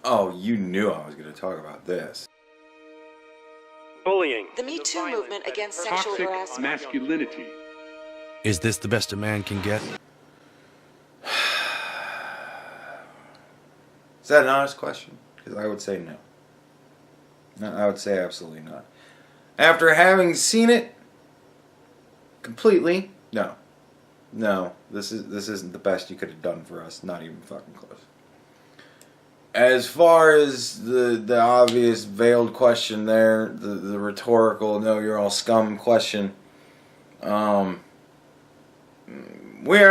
Oh, you knew I was going to talk about this. Bullying. The Me Too movement against sexual Toxic harassment. masculinity. Is this the best a man can get? Is that an honest question? Because I would say no. No, I would say absolutely not. After having seen it completely, no. No, this isn't the best you could have done for us. Not even fucking close. As far as the obvious veiled question there, the rhetorical, no, you're all scum question, we are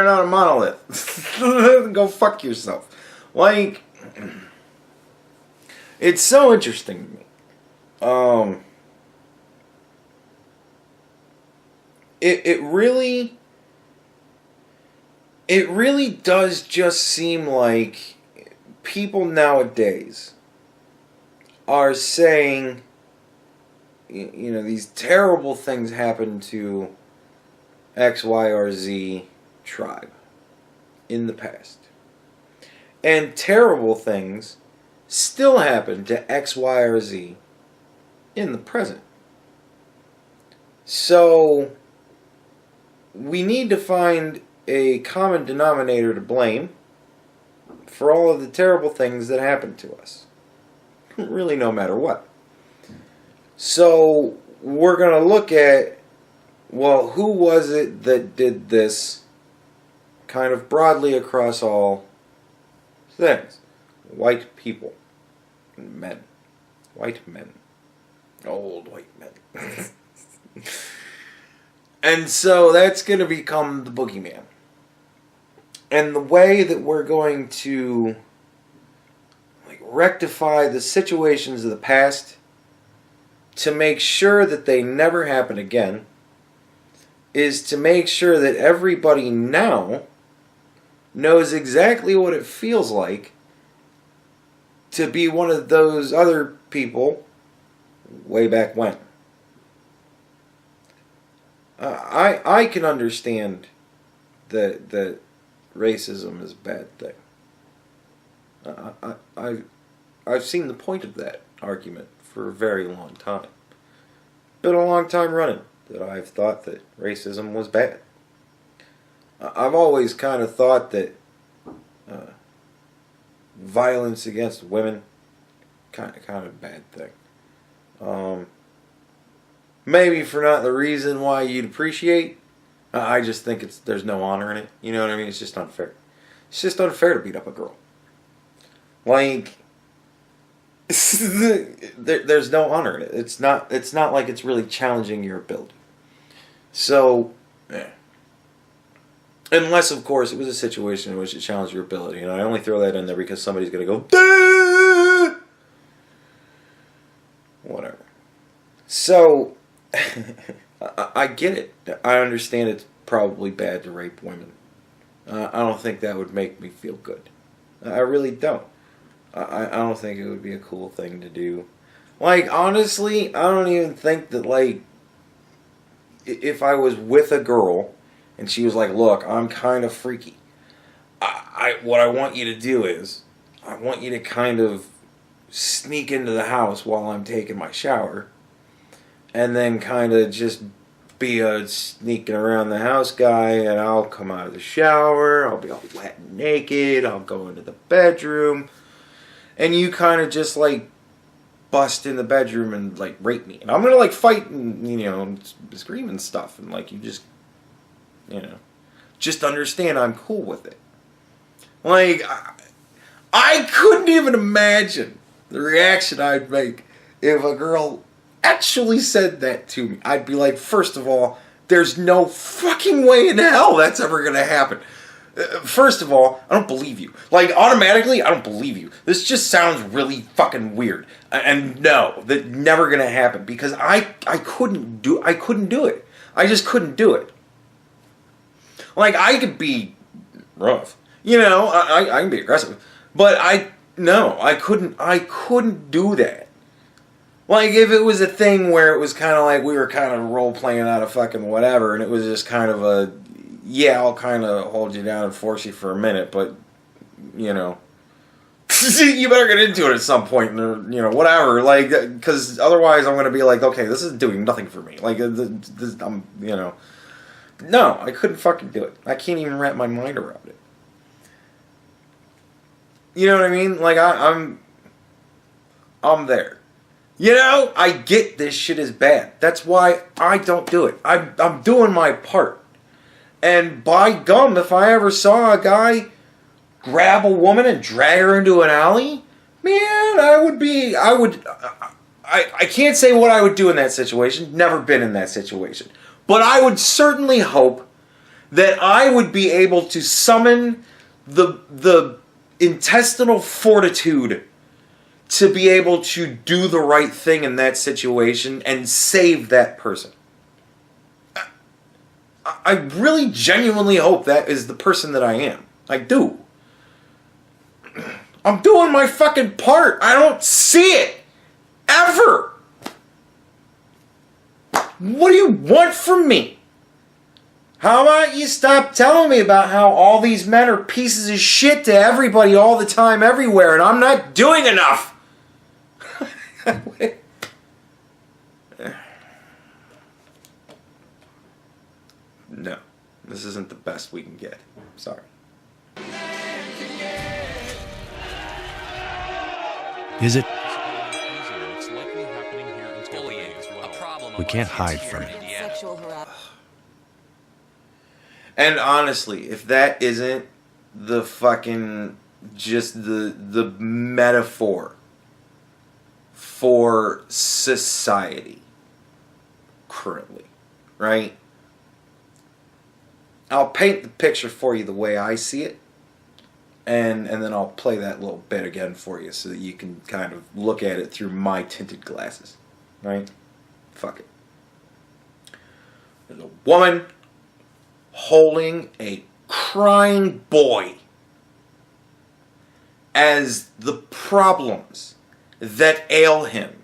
not a monolith. Go fuck yourself. Like, it's so interesting to me. It really does just seem like people nowadays are saying, you know, these terrible things happen to X, Y, or Z tribe in the past. And terrible things still happen to X, Y, or Z in the present. So, we need to find a common denominator to blame for all of the terrible things that happen to us. Really, no matter what. So, we're going to look at, well, who was it that did this kind of broadly across all things? White people. Men. White men. Old white men. And so that's going to become the boogeyman. And the way that we're going to rectify the situations of the past to make sure that they never happen again is to make sure that everybody now knows exactly what it feels like to be one of those other people way back when. I can understand that racism is a bad thing. I've seen the point of that argument for a very long time. Been a long time running that I've thought that racism was bad. I've always kind of thought that violence against women kind of a bad thing. Maybe for not the reason why you'd appreciate. I just think there's no honor in it. You know what I mean? It's just unfair. It's just unfair to beat up a girl. Like, there's no honor in it. It's not like it's really challenging your ability. So, unless of course it was a situation in which it challenged your ability, and I only throw that in there because somebody's gonna go, duh! Whatever. So, I get it. I understand it's probably bad to rape women. I don't think that would make me feel good. I really don't. I don't think it would be a cool thing to do. Like, honestly, I don't even think that, like, if I was with a girl and she was like, look, I'm kind of freaky. What I want you to do is, I want you to kind of sneak into the house while I'm taking my shower. And then kind of just be a sneaking around the house guy, and I'll come out of the shower, I'll be all wet and naked, I'll go into the bedroom, and you kind of just, like, bust in the bedroom and, like, rape me. And I'm gonna, like, fight and, you know, scream and stuff, and, like, you just, you know, just understand I'm cool with it. Like, I couldn't even imagine the reaction I'd make if a girl actually said that to me. I'd be like, first of all, there's no fucking way in hell that's ever gonna happen. First of all, I don't believe you. Like, automatically, I don't believe you. This just sounds really fucking weird. And no, that's never gonna happen because I couldn't do it. I just couldn't do it. Like, I could be rough, you know. I can be aggressive, but I couldn't do that. Like, if it was a thing where it was kind of like we were kind of role-playing out of fucking whatever, and it was just kind of a, yeah, I'll kind of hold you down and force you for a minute, but, you know, You better get into it at some point, or, you know, whatever. Like, because otherwise I'm going to be like, okay, this is doing nothing for me. Like, I'm, you know. No, I couldn't fucking do it. I can't even wrap my mind around it. You know what I mean? Like, I'm there. You know, I get this shit is bad. That's why I don't do it. I'm doing my part. And by gum, if I ever saw a guy grab a woman and drag her into an alley, man, I can't say what I would do in that situation. Never been in that situation. But I would certainly hope that I would be able to summon the intestinal fortitude to be able to do the right thing in that situation and save that person. I really genuinely hope that is the person that I am. I do. I'm doing my fucking part. I don't see it. Ever. What do you want from me? How about you stop telling me about how all these men are pieces of shit to everybody all the time, everywhere, and I'm not doing enough? No. This isn't the best we can get. Sorry. Is it? We can't hide from it. Sexual harassment. And honestly, if that isn't the fucking, just the metaphor for society currently, right? I'll paint the picture for you the way I see it, and then I'll play that little bit again for you so that you can kind of look at it through my tinted glasses, right? Fuck it. There's a woman holding a crying boy as the problems that ail him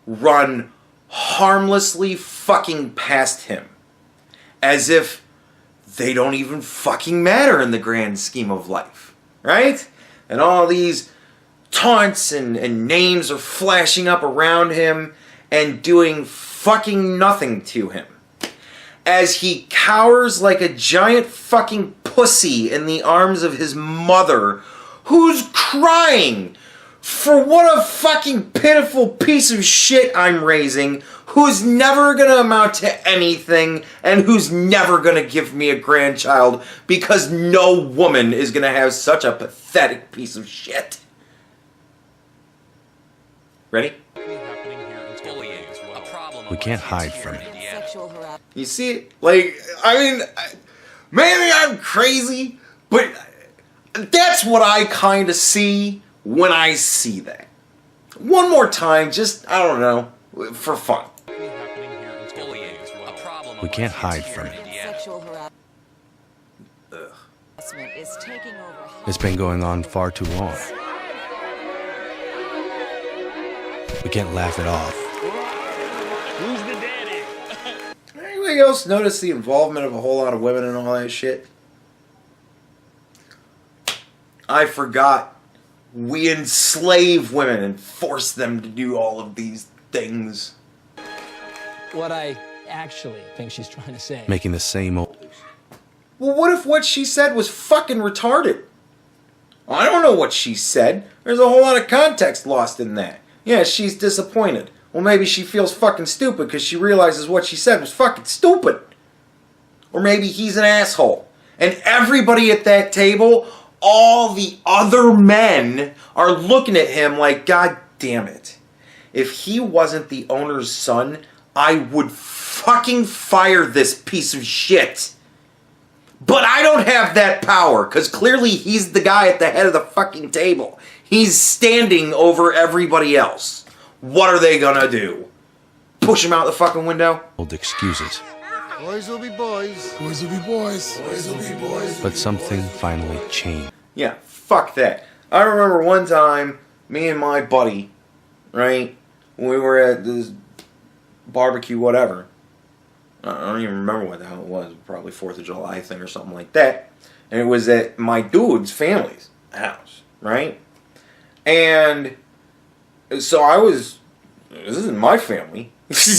run harmlessly fucking past him, as if they don't even fucking matter in the grand scheme of life, right? And all these taunts and names are flashing up around him and doing fucking nothing to him, as he cowers like a giant fucking pussy in the arms of his mother, who's crying for what a fucking pitiful piece of shit I'm raising, who's never gonna amount to anything, and who's never gonna give me a grandchild, because no woman is gonna have such a pathetic piece of shit. Ready? We can't hide from it. Sexual harassment. You see it? Like, I mean, maybe I'm crazy, but that's what I kind of see when I see that. One more time, just, I don't know, for fun. We can't hide from it. Sexual harassment is taking over. It's been going on far too long. We can't laugh it off. Who's the daddy? Anybody else notice the involvement of a whole lot of women and all that shit? I forgot we enslave women and force them to do all of these things. What I actually think she's trying to say. Making the same old... Well, what if what she said was fucking retarded? I don't know what she said. There's a whole lot of context lost in that. Yeah, she's disappointed. Well, maybe she feels fucking stupid because she realizes what she said was fucking stupid. Or maybe he's an asshole. And everybody at that table, all the other men, are looking at him like, God damn it. If he wasn't the owner's son, I would fucking fire this piece of shit. But I don't have that power, because clearly he's the guy at the head of the fucking table. He's standing over everybody else. What are they gonna do? Push him out the fucking window? old excuses. Boys will be boys. Boys will be boys. Boys will be boys. But something finally changed. Yeah, fuck that. I remember one time, me and my buddy, right, when we were at this barbecue, whatever. I don't even remember what the hell it was. Probably 4th of July thing or something like that. And it was at my dude's family's house, right? And so this isn't my family.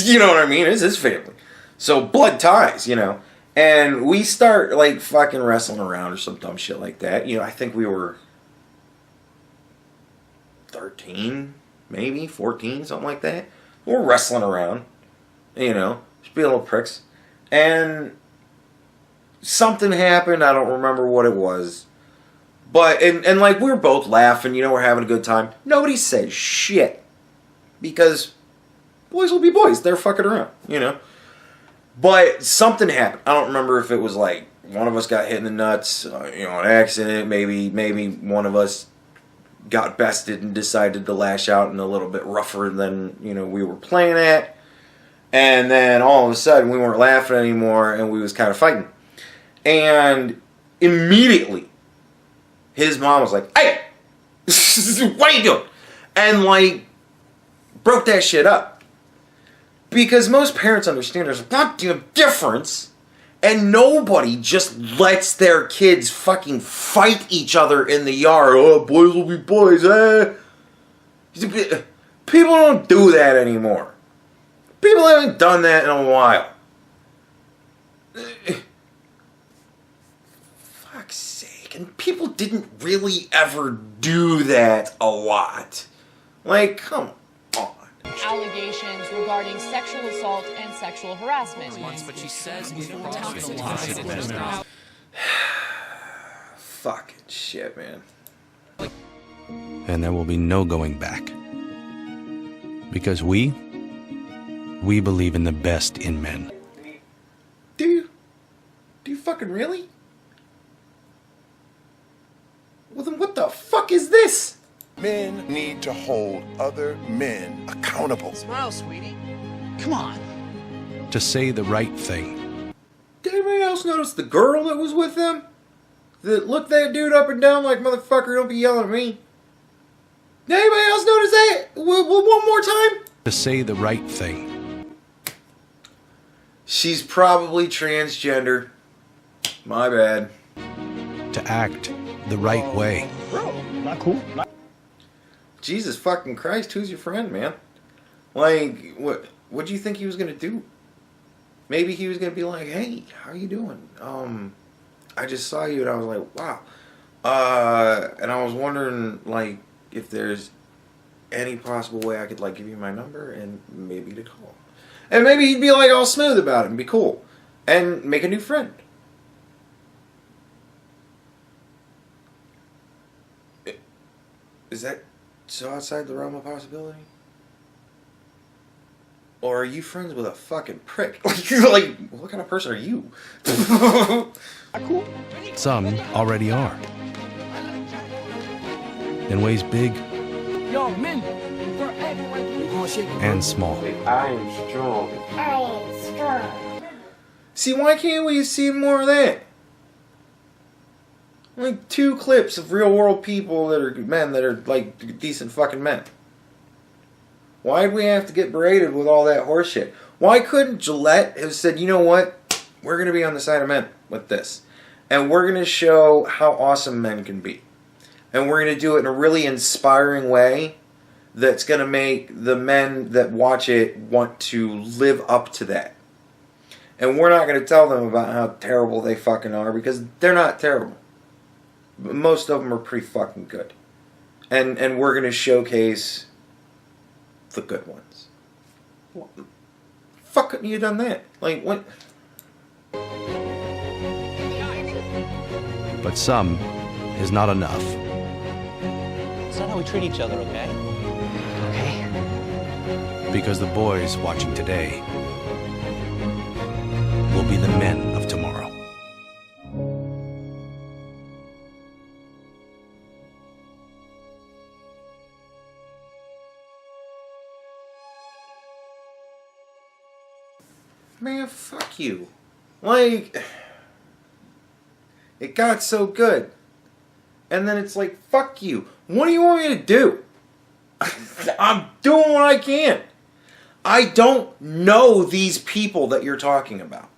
You know what I mean? It's his family. So blood ties, you know. And we start like fucking wrestling around or some dumb shit like that. You know, I think we were 13, maybe 14, something like that. We're wrestling around, you know, just being little pricks. And something happened. I don't remember what it was. But, and like, we were both laughing, you know, we're having a good time. Nobody said shit. Because boys will be boys. They're fucking around, you know. But something happened. I don't remember if it was like one of us got hit in the nuts, you know, an accident. Maybe one of us got bested and decided to lash out in a little bit rougher than, you know, we were playing at. And then all of a sudden we weren't laughing anymore and we was kind of fighting. And immediately his mom was like, "Hey, what are you doing?" And like broke that shit up. Because most parents understand there's a goddamn difference, and nobody just lets their kids fucking fight each other in the yard. Oh, boys will be boys, eh? People don't do that anymore. People haven't done that in a while. Fuck's sake. And people didn't really ever do that a lot. Like, come on. Allegations regarding sexual assault and sexual harassment. But she says Fucking shit, man. And there will be no going back. Because we believe in the best in men. Do you? Do you fucking really? Well then what the fuck is this? Men need to hold other men accountable. Smile, sweetie. Come on. To say the right thing. Did anybody else notice the girl that was with them? That looked that dude up and down like, "Motherfucker, don't be yelling at me." Did anybody else notice that? One more time? To say the right thing. She's probably transgender. My bad. To act the right way. Not cool. Jesus fucking Christ, who's your friend, man? Like, what do you think he was gonna do? Maybe he was gonna be like, "Hey, how you doing? I just saw you," and I was like, "Wow." And I was wondering, like, if there's any possible way I could, like, give you my number and maybe to call. And maybe he'd be, like, all smooth about it and be cool. And make a new friend. Is that so outside the realm of possibility? Or are you friends with a fucking prick? Like, what kind of person are you? Some already are. In ways big Yo, men, we're acting like we and small. I am strong. See, why can't we see more of that? Like 2 clips of real world people that are men that are like decent fucking men. Why'd we have to get berated with all that horseshit? Why couldn't Gillette have said, "You know what? We're going to be on the side of men with this. And we're going to show how awesome men can be. And we're going to do it in a really inspiring way that's going to make the men that watch it want to live up to that. And we're not going to tell them about how terrible they fucking are, because they're not terrible. Most of them are pretty fucking good. And we're going to showcase the good ones." What? Fuck, couldn't you have done that? Like, what? But some is not enough. It's not how we treat each other, okay? Okay. Because the boys watching today will be the men of tomorrow. Man, fuck you. Like, it got so good. And then it's like, fuck you. What do you want me to do? I'm doing what I can. I don't know these people that you're talking about.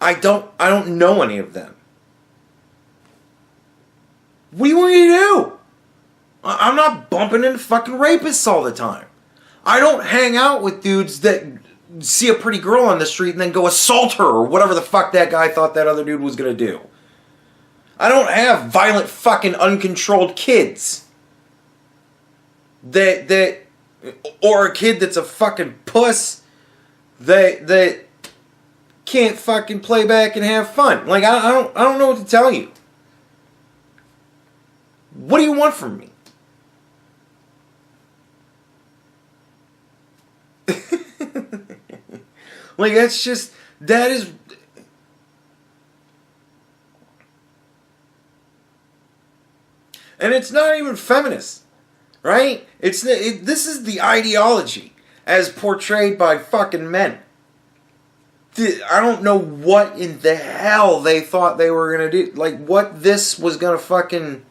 I don't know any of them. What do you want me to do? I'm not bumping into fucking rapists all the time. I don't hang out with dudes that see a pretty girl on the street and then go assault her or whatever the fuck that guy thought that other dude was gonna do. I don't have violent fucking uncontrolled kids. Or a kid that's a fucking puss that can't fucking play back and have fun. Like, I don't know what to tell you. What do you want from me? Like, that is... And it's not even feminist, right? This is the ideology as portrayed by fucking men. I don't know what in the hell they thought they were going to do. Like, what this was going to fucking...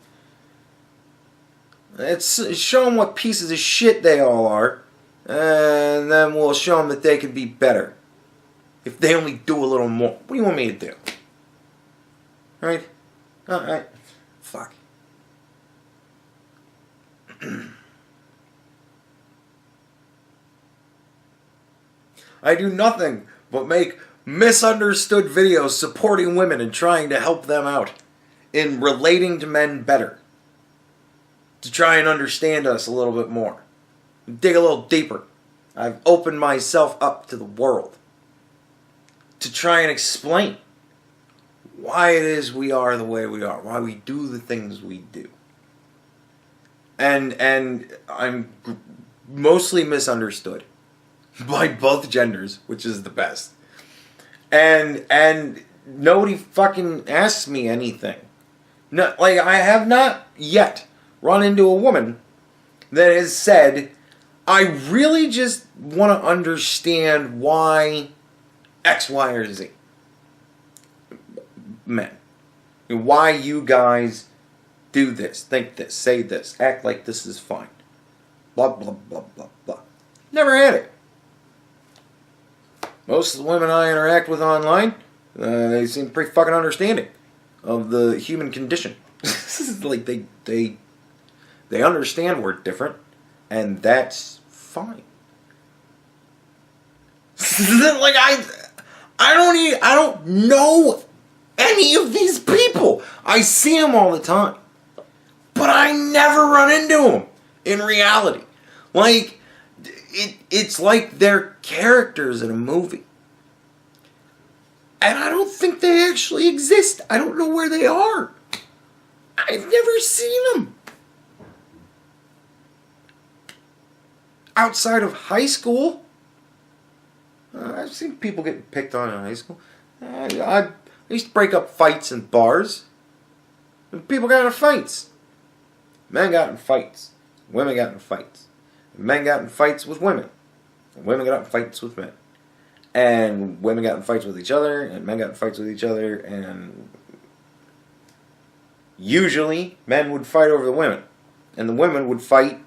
It's show them what pieces of shit they all are. And then we'll show them that they can be better. If they only do a little more. What do you want me to do? Right? Alright. Fuck. I do nothing but make misunderstood videos supporting women and trying to help them out in relating to men better. To try and understand us a little bit more. Dig a little deeper. I've opened myself up to the world. To try and explain why it is we are the way we are. Why we do the things we do. And I'm mostly misunderstood by both genders, which is the best. And nobody fucking asks me anything. No, like, I have not yet run into a woman that has said, I really just want to understand why X, Y, or Z. Men. Why you guys do this, think this, say this, act like this is fine. Blah, blah, blah, blah, blah. Never had it. Most of the women I interact with online, they seem pretty fucking understanding of the human condition. Like, they understand we're different, and that's fine. Like, I don't know any of these people. I see them all the time, but I never run into them in reality. Like, it's like they're characters in a movie. And I don't think they actually exist. I don't know where they are. I've never seen them. Outside of high school, I've seen people getting picked on in high school. I used to break up fights in bars. And people got in fights. Men got in fights. Women got in fights. Men got in fights with women. And women got in fights with men. And women got in fights with each other. And men got in fights with each other. And usually, men would fight over the women. And the women would fight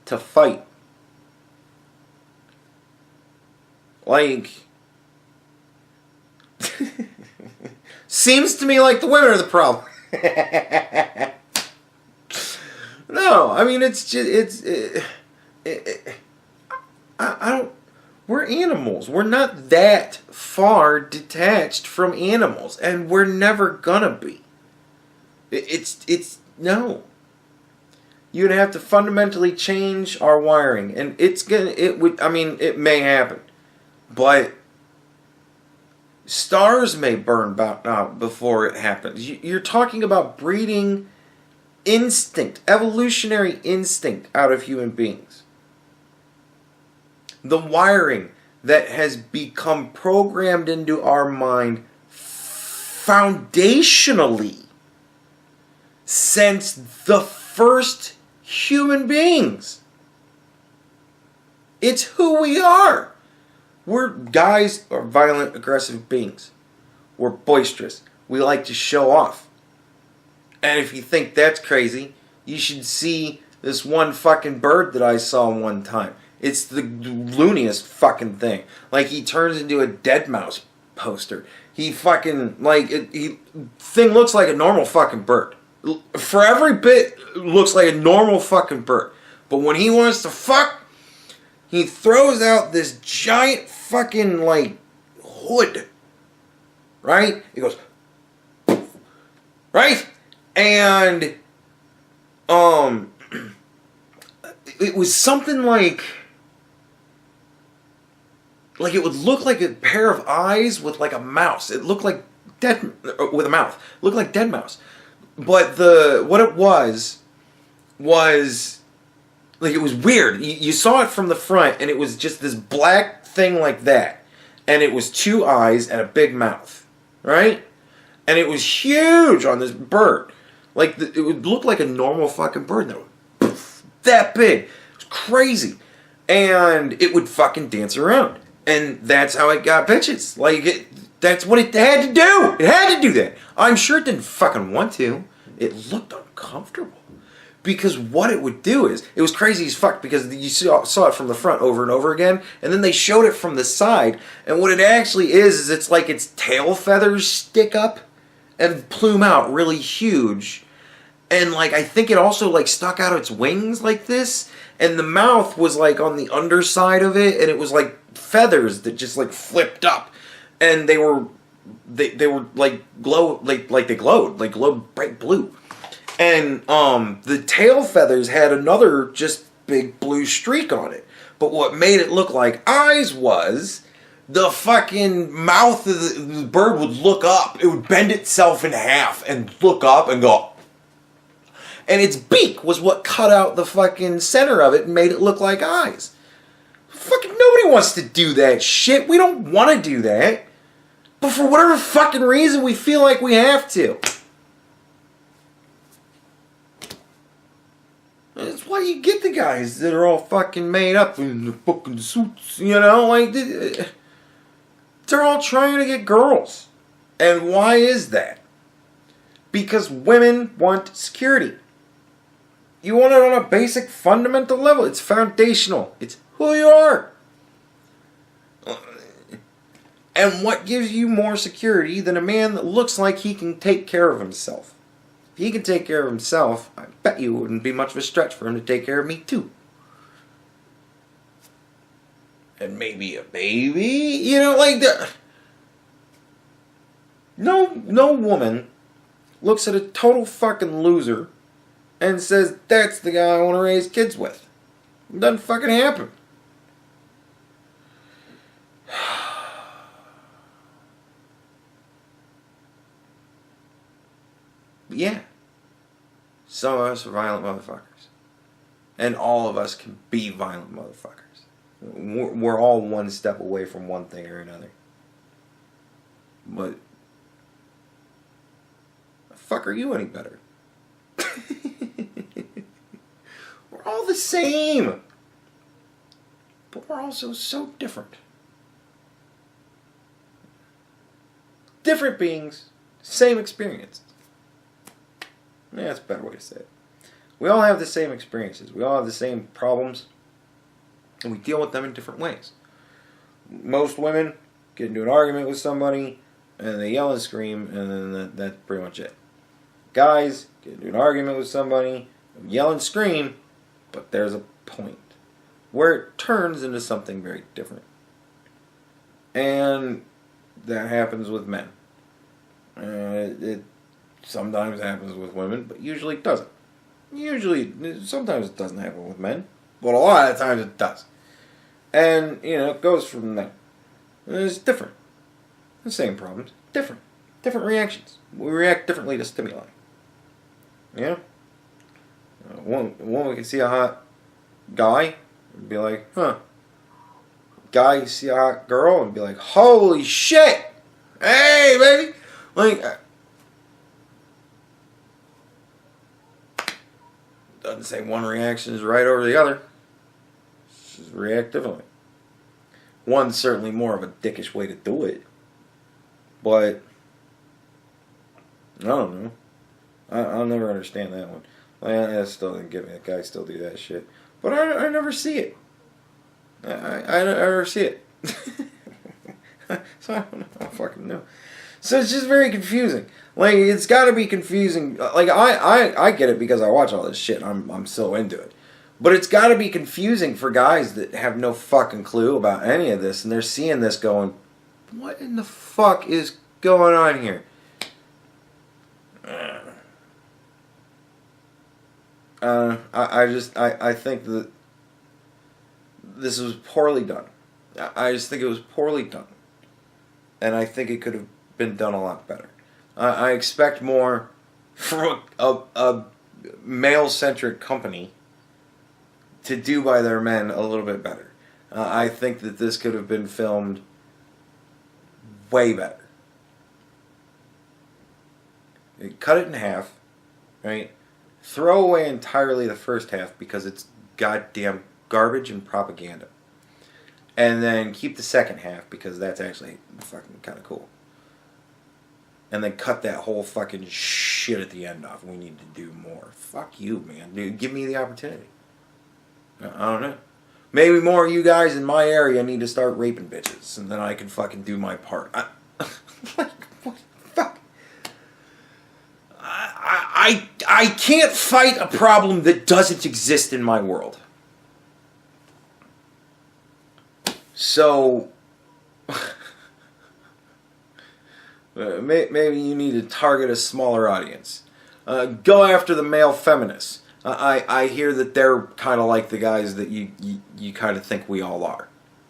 to fight. Like, seems to me like the women are the problem. No, I mean, it's just, I don't, we're animals. We're not that far detached from animals, and we're never gonna be. No. You'd have to fundamentally change our wiring, and it may happen. But stars may burn out before it happens. You're talking about breeding instinct, evolutionary instinct out of human beings. The wiring that has become programmed into our mind foundationally since the first human beings. It's who we are. Guys are violent, aggressive beings. We're boisterous. We like to show off. And if you think that's crazy, you should see this one fucking bird that I saw one time. It's the looniest fucking thing. Like, he turns into a dead mouse poster. He fucking, like, thing looks like a normal fucking bird. For every bit, looks like a normal fucking bird. But when he wants to fuck, he throws out this giant fucking, like, hood. Right? He goes, right? And, it was something like it would look like a pair of eyes with like a mouse. It looked like with a mouth. It looked like dead mouse. But what it was like, it was weird. You saw it from the front, and it was just this black thing like that, and it was 2 eyes and a big mouth, right? And it was huge on this bird. Like, it would look like a normal fucking bird that would that big. It was crazy. And it would fucking dance around. And that's how it got bitches. Like, that's what it had to do. It had to do that. I'm sure it didn't fucking want to. It looked uncomfortable. Because what it would do is, it was crazy as fuck, because you saw it from the front over and over again, and then they showed it from the side, and what it actually is it's like its tail feathers stick up and plume out really huge. And, like, I think it also, like, stuck out its wings like this. And the mouth was, like, on the underside of it. And it was, like, feathers that just, like, flipped up. And they were, like, they glowed bright blue. And, the tail feathers had another just big blue streak on it. But what made it look like eyes was the fucking mouth of the bird would look up. It would bend itself in half and look up and go... And its beak was what cut out the fucking center of it and made it look like eyes. Fucking nobody wants to do that shit. We don't want to do that. But for whatever fucking reason, we feel like we have to. That's why you get the guys that are all fucking made up in the fucking suits, you know? Like, they're all trying to get girls. And why is that? Because women want security. You want it on a basic, fundamental level. It's foundational. It's who you are. And what gives you more security than a man that looks like he can take care of himself? If he can take care of himself, I bet you it wouldn't be much of a stretch for him to take care of me too. And maybe a baby, you know, like that. No woman looks at a total fucking loser and says, that's the guy I want to raise kids with. It doesn't fucking happen. But yeah. Some of us are violent motherfuckers. And all of us can be violent motherfuckers. We're all one step away from one thing or another. But the fuck are you any better? We're all the same. But we're also so different. Different beings, same experience. Yeah, that's a better way to say it. We all have the same experiences. We all have the same problems. And we deal with them in different ways. Most women get into an argument with somebody, and they yell and scream, and then that's pretty much it. Guys get into an argument with somebody, yell and scream, but there's a point where it turns into something very different. And that happens with men. It sometimes happens with women, but usually it doesn't. Sometimes it doesn't happen with men, but a lot of times it does. And, you know, it goes from there. And it's different. The same problems, different. Different reactions. We react differently to stimuli. Yeah? One can see a hot guy and be like, huh. Guy see a hot girl and be like, holy shit! Hey, baby! Like, doesn't say one reaction is right over the other. Just react differently. One's certainly more of a dickish way to do it. But I don't know. I'll never understand that one. I still didn't get me. That guy still do that shit. But I never see it. I never see it. So I don't fucking know. So it's just very confusing. Like, it's got to be confusing. Like, I get it because I watch all this shit. I'm so into it. But it's got to be confusing for guys that have no fucking clue about any of this, and they're seeing this going, what in the fuck is going on here? I think that this was poorly done. I just think it was poorly done. And I think it could have been done a lot better. I expect more from a male-centric company to do by their men a little bit better. I think that this could have been filmed way better. Cut it in half, right? Throw away entirely the first half because it's goddamn garbage and propaganda. And then keep the second half because that's actually fucking kind of cool. And then cut that whole fucking shit at the end off. We need to do more. Fuck you, man. Dude, give me the opportunity. I don't know. Maybe more of you guys in my area need to start raping bitches, and then I can fucking do my part. Like, what the fuck? I can't fight a problem that doesn't exist in my world. So, maybe you need to target a smaller audience. Go after the male feminists. I hear that they're kind of like the guys that you kind of think we all are.